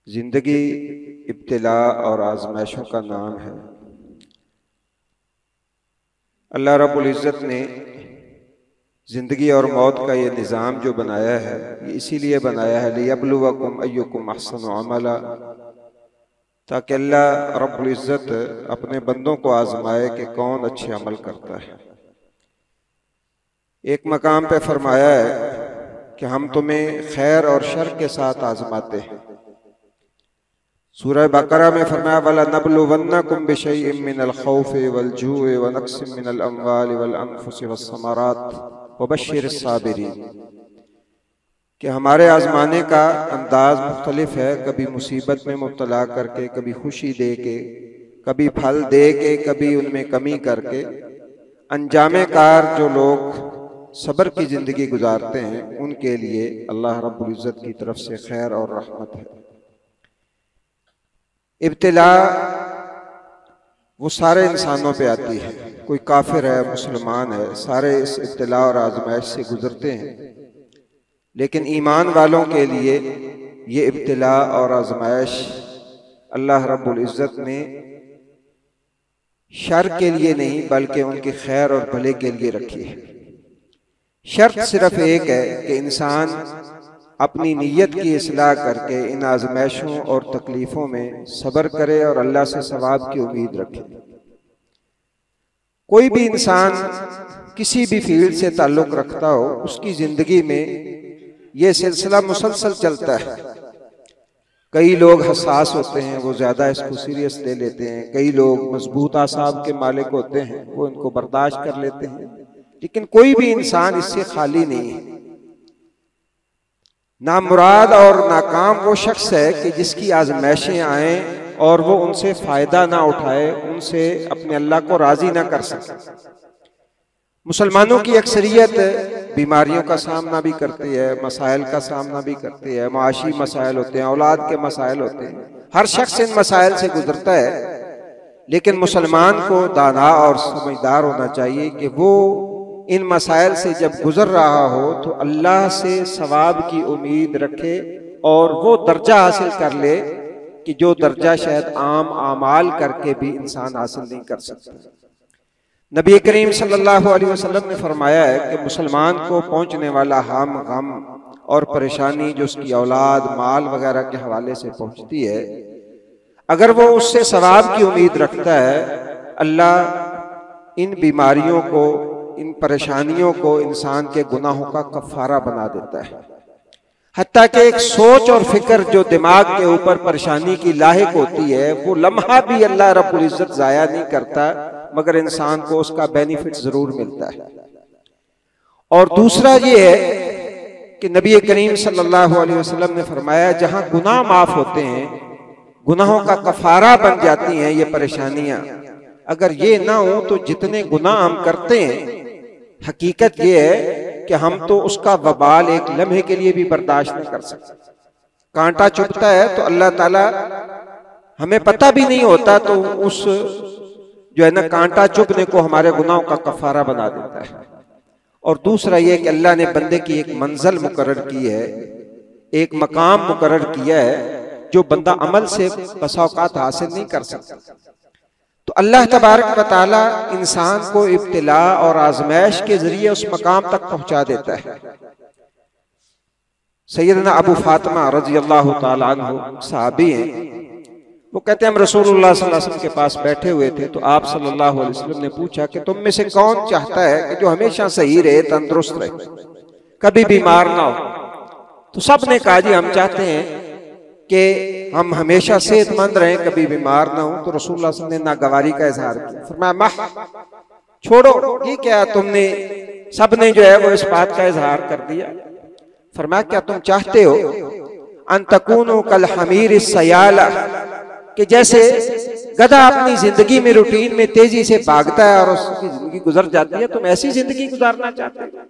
जिंदगी इब्तिला और आजमाइशों का नाम है। अल्लाह रब्बुल इज़्ज़त ने ज़िंदगी और मौत का ये निज़ाम जो बनाया है, ये इसीलिए बनाया है लियब्लुवकुम अय्युकुम अहसनु अमला, ताकि अल्लाह रब्बुल इज़्ज़त अपने बंदों को आजमाए कि कौन अच्छे अमल करता है। एक मकाम पे फरमाया है कि हम तुम्हें खैर और शर के साथ आजमाते हैं। सूरह बकरा में फरमाया वला नबलुवन्नकुम बिशैइन मिनल खौफि वल जूइ व नक्सिम मिनल अम्वालि वल अनफुसि वस्समरात वबश्शिरिस साबिरीन, कि हमारे आजमाने का अंदाज मुख्तलिफ है, कभी मुसीबत में मुब्तला करके, कभी खुशी दे के, कभी फल दे के, कभी उनमें कमी करके। अंजामे कार जो लोग सब्र की ज़िंदगी गुजारते हैं उनके लिए अल्लाह रब्बुल इज़्ज़त की तरफ से खैर और रहमत है। इब्तिला वो सारे इंसानों पे आती है, कोई काफिर है, मुसलमान है, सारे इस इब्तिला और आजमाइश से गुजरते हैं। लेकिन ईमान वालों के लिए ये इब्तिला और आजमाइश अल्लाह रब्बुल इज़्ज़त ने शर के लिए नहीं बल्कि उनके खैर और भले के लिए रखी है। शर्त सिर्फ एक है कि इंसान अपनी नीयत की इस्लाह करके इन आजमाइशों और तकलीफ़ों में सब्र करे और अल्लाह से सवाब की उम्मीद रखे। कोई भी इंसान किसी भी फील्ड से ताल्लुक़ रखता हो, उसकी ज़िंदगी में ये सिलसिला मुसलसल चलता है। कई लोग हसास होते हैं, वो ज़्यादा इसको सीरियस ले लेते हैं। कई लोग मजबूत आसाब के मालिक होते हैं, वो इनको बर्दाश्त कर लेते हैं। लेकिन कोई भी इंसान इससे खाली नहीं है। नामुराद और नाकाम वो शख्स है कि जिसकी आजमाइशें आए और वो उनसे फ़ायदा ना उठाए, उनसे अपने अल्लाह को राज़ी ना कर सके। मुसलमानों की अक्सरियत बीमारियों का सामना भी करती है, मसाइल का सामना भी करती है, माशी मसाइल होते हैं, औलाद के मसाइल होते हैं। हर शख्स इन मसाइल से गुजरता है। लेकिन मुसलमान को दाना और समझदार होना चाहिए कि वो इन मसाइल से जब गुजर रहा हो तो अल्लाह से सवाब की उम्मीद रखे और वो दर्जा हासिल कर ले कि जो दर्जा शायद आम आमाल करके भी इंसान हासिल नहीं कर सकता। नबी करीम सल्लल्लाहु अलैहि वसल्लम ने फरमाया है कि मुसलमान को पहुंचने वाला हम गम और परेशानी जो उसकी औलाद माल वगैरह के हवाले से पहुंचती है, अगर वो उससे सवाब की उम्मीद रखता है, अल्लाह इन बीमारियों को, इन परेशानियों को इंसान के गुनाहों का कफ़ारा बना देता है। हत्ता कि एक सोच और फिक्र जो दिमाग के ऊपर परेशानी की लाहिक होती है, वो लम्हा भी अल्लाह रब्बुल इज़्ज़त ज़ाया नहीं करता, मगर इंसान को उसका बेनिफिट जरूर मिलता है। और दूसरा ये है कि नबी करीम सल्लल्लाहु अलैहि वसल्लम ने फरमाया, जहां गुनाह माफ होते हैं, गुनाहों का कफ़ारा बन जाती हैं ये परेशानियां, अगर ये ना हो तो जितने गुनाह हम करते हैं, हकीकत ये है कि हम तो उसका वबाल एक लम्हे के लिए भी बर्दाश्त नहीं कर सकते। कांटा चुभता है तो अल्लाह ताला, हमें पता भी नहीं होता तो उस जो है ना कांटा चुभने को हमारे गुनाहों का कफारा बना देता है। और दूसरा ये कि अल्लाह ने बंदे की एक मंजिल मुकर्रर की है, एक मकाम मुकर्रर किया है जो बंदा अमल से बसा औकात हासिल नहीं कर सकता। तो अल्लाह तबारक व तआला इंसान को इब्तिला और आजमाइश के जरिए उस मकाम तक पहुंचा देता है। सैयदना अबू फातिमा रज़ी अल्लाह तआला अन्हु सहाबी हैं, वो कहते हैं हम रसूलुल्लाह सल्लल्लाहु अलैहि वसल्लम के पास बैठे हुए थे तो आप सल्लल्लाहु अलैहि वसल्लम ने पूछा कि तुम में से कौन चाहता है कि जो हमेशा सही रहे, तंदुरुस्त रहे, कभी बीमार ना हो। तो सब ने कहा जी हम चाहते हैं कि हम हमेशा सेहतमंद रहें, कभी बीमार ना हो। तो रसूलुल्लाह सल्लल्लाहु अलैहि वसल्लम ने नागवारी का इजहार किया, फरमाया मह, छोड़ो, ये क्या तुमने, सब ने जो है वो इस बात का इजहार कर दिया। फरमाया क्या तुम चाहते हो अन तकूनु कल हमीर सयाला, कि जैसे गधा अपनी जिंदगी में रूटीन में तेजी से भागता है और उसकी जिंदगी गुजर जाती है, तुम ऐसी जिंदगी गुजारना चाहते हो?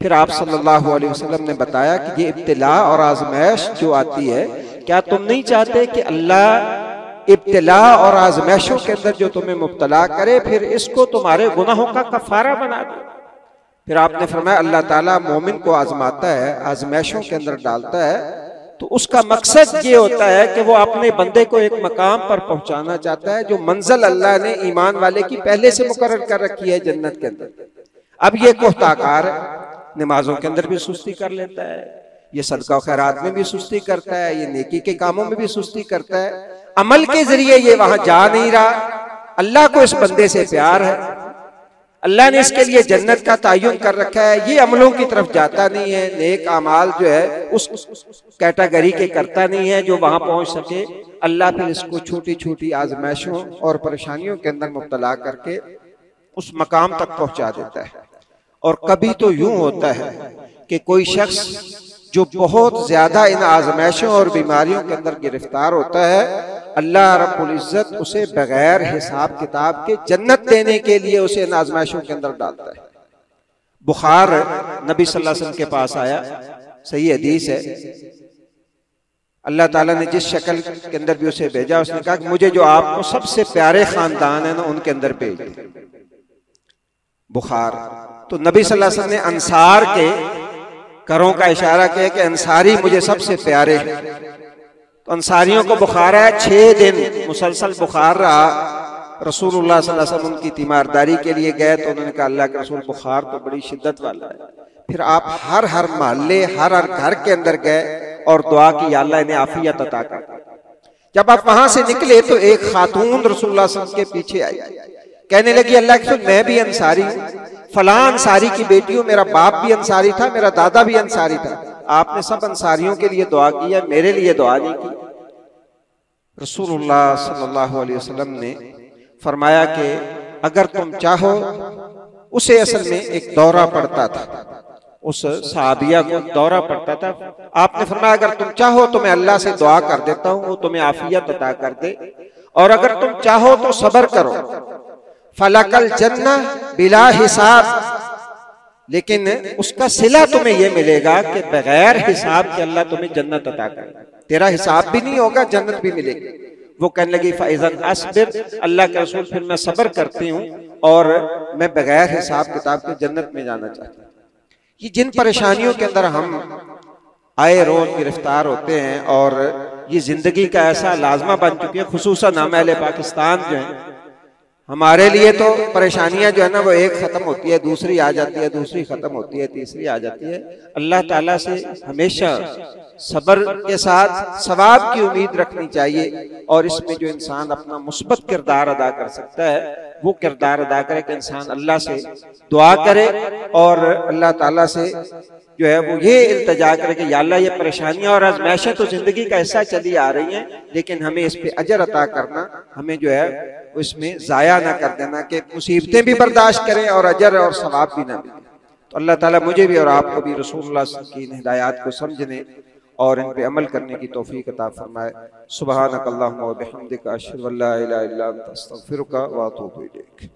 फिर आप सल्लल्लाहु अलैहि वसल्लम ने बताया कि ये इब्तिला और आजमाइश जो आती है, क्या तुम नहीं चाहते कि अल्लाह इब्तिला और आजमाइशों के अंदर जो तुम्हें मुब्तला करे, फिर इसको तुम्हारे गुनाहों का कफारा बना दे। फिर आपने फरमाया अल्लाह ताला मोमिन को आजमाता है, आजमाइशों के अंदर डालता है तो उसका मकसद ये होता है कि वो अपने बंदे को एक मकाम पर पहुंचाना चाहता है जो मंजिल अल्लाह ने ईमान वाले की पहले से मुकर्रर कर रखी है जन्नत के अंदर। अब ये कोहताकार है, नमाजों के अंदर भी सुस्ती कर लेता है, ये सदका खैरात में भी सुस्ती करता है, ये नेकी के कामों में भी सुस्ती करता है, अमल के जरिए ये वहां जा नहीं रहा। अल्लाह को इस बंदे से प्यार है, अल्लाह ने इसके लिए जन्नत का तयन कर रखा है, ये अमलों की तरफ जाता नहीं है, नेक अमाल जो है उस कैटेगरी के करता नहीं है जो वहां पहुंच सके। अल्लाह फिर इसको छोटी छोटी आजमाइशों और परेशानियों के अंदर मुब्तला करके उस मकाम तक पहुंचा देता है। और कभी तो यूं होता है कि कोई शख्स जो बहुत ज्यादा इन आजमाइशों और बीमारियों के अंदर गिरफ्तार होता है, अल्लाह रब्बुल इज्जत उसे बगैर हिसाब किताब के जन्नत देने के लिए उसे इन आजमाइशों के अंदर डालता है। बुखार नबी सल्लल्लाहु अलैहि वसल्लम के पास आया, सही हदीस है, अल्लाह ताला ने जिस शक्ल के अंदर भी उसे भेजा, उसने कहा कि मुझे जो आपको सबसे प्यारे खानदान है ना उनके अंदर भेज दे। बुखार तो नबी सल्लल्लाहु अलैहि वसल्लम ने अंसार के घरों का इशारा किया कि अंसारी मुझे सबसे प्यारे हैं। तो अंसारियों को बुखार है, 6 दिन मुसलसल बुखार रहा। रसूलुल्लाह सल्लल्लाहु अलैहि वसल्लम उनकी तीमारदारी के लिए गए तो उन्होंने कहा अल्लाह के रसूल बुखार तो बड़ी शिद्दत वाला है। फिर आप हर मोहल्ले हर घर के अंदर गए और दुआ की अल्लाह इन्हें आफियत अता कर। जब आप वहां से निकले तो एक खातून रसूलुल्लाह सल्लल्लाहु अलैहि वसल्लम के पीछे आई, कहने लगी अल्लाह के रसूल मैं भी अंसारी हूँ, फलां अंसारी की बेटी हूँ, मेरा बाप भी अंसारी था, मेरा दादा भी अंसारी था, आपने सब अंसारियों के लिए दुआ की है, मेरे लिए दुआ नहीं की। रसूलुल्लाह सल्लल्लाहु अलैहि वसल्लम ने फरमाया कि अगर तुम चाहो, उसे असल में एक दौरा पड़ता था, उस सहाबिया को दौरा पड़ता था। आपने फरमाया अगर तुम चाहो तो मैं अल्लाह से दुआ कर देता हूँ, वो तुम्हें आफियत अता कर दे, और अगर तुम चाहो तो सब्र करो, फलकल जन्नह बिला हिसाब, लेकिन उसका सिला तुम्हें यह मिलेगा कि बगैर हिसाब के अल्लाह तुम्हें जन्नत अता करे, तेरा हिसाब भी नहीं होगा, जन्नत भी मिलेगी। वो कहने लगी फ़इज़न अस्बिर, अल्लाह के रसूल फिर मैं सब्र करती हूँ और मैं बगैर हिसाब किताब के जन्नत में जाना चाहती हूँ। ये जिन परेशानियों के अंदर हम आए रोज गिरफ्तार होते हैं और ये जिंदगी का ऐसा लाजमा बन चुकी है, खुसूसन हम अहले पाकिस्तान जो है, हमारे लिए तो परेशानियां जो है ना वो एक खत्म होती है, दूसरी आ जाती है, दूसरी खत्म होती है, तीसरी आ जाती है। अल्लाह ताला से हमेशा सब्र के साथ सवाब की उम्मीद रखनी चाहिए, और इसमें जो इंसान अपना मुस्बत किरदार अदा कर सकता है वो किरदार अदा करे कि इंसान अल्लाह से दुआ करे और अल्लाह ताला से जो है वो ये इल्तिजा करे कि या अल्लाह ये परेशानियां और आज़माइशें तो जिंदगी का हिस्सा चली आ रही हैं, लेकिन हमें इस पे अजर अता करना, हमें जो है उसमें जाया ना कर देना कि मुसीबतें भी बर्दाश्त करें और अजर और सवाब भी ना मिले। तो अल्लाह ताला मुझे भी और आपको भी रसूलुल्लाह की हिदायत को समझने और इन पे अमल करने की तौफीक अता फरमाए। सुब्हानक अल्लाहुम्मा व बिहम्दिका अशहदु अल्ला इलाहा इल्ला अंता अस्तगफिरुका व अतूबु इलैक।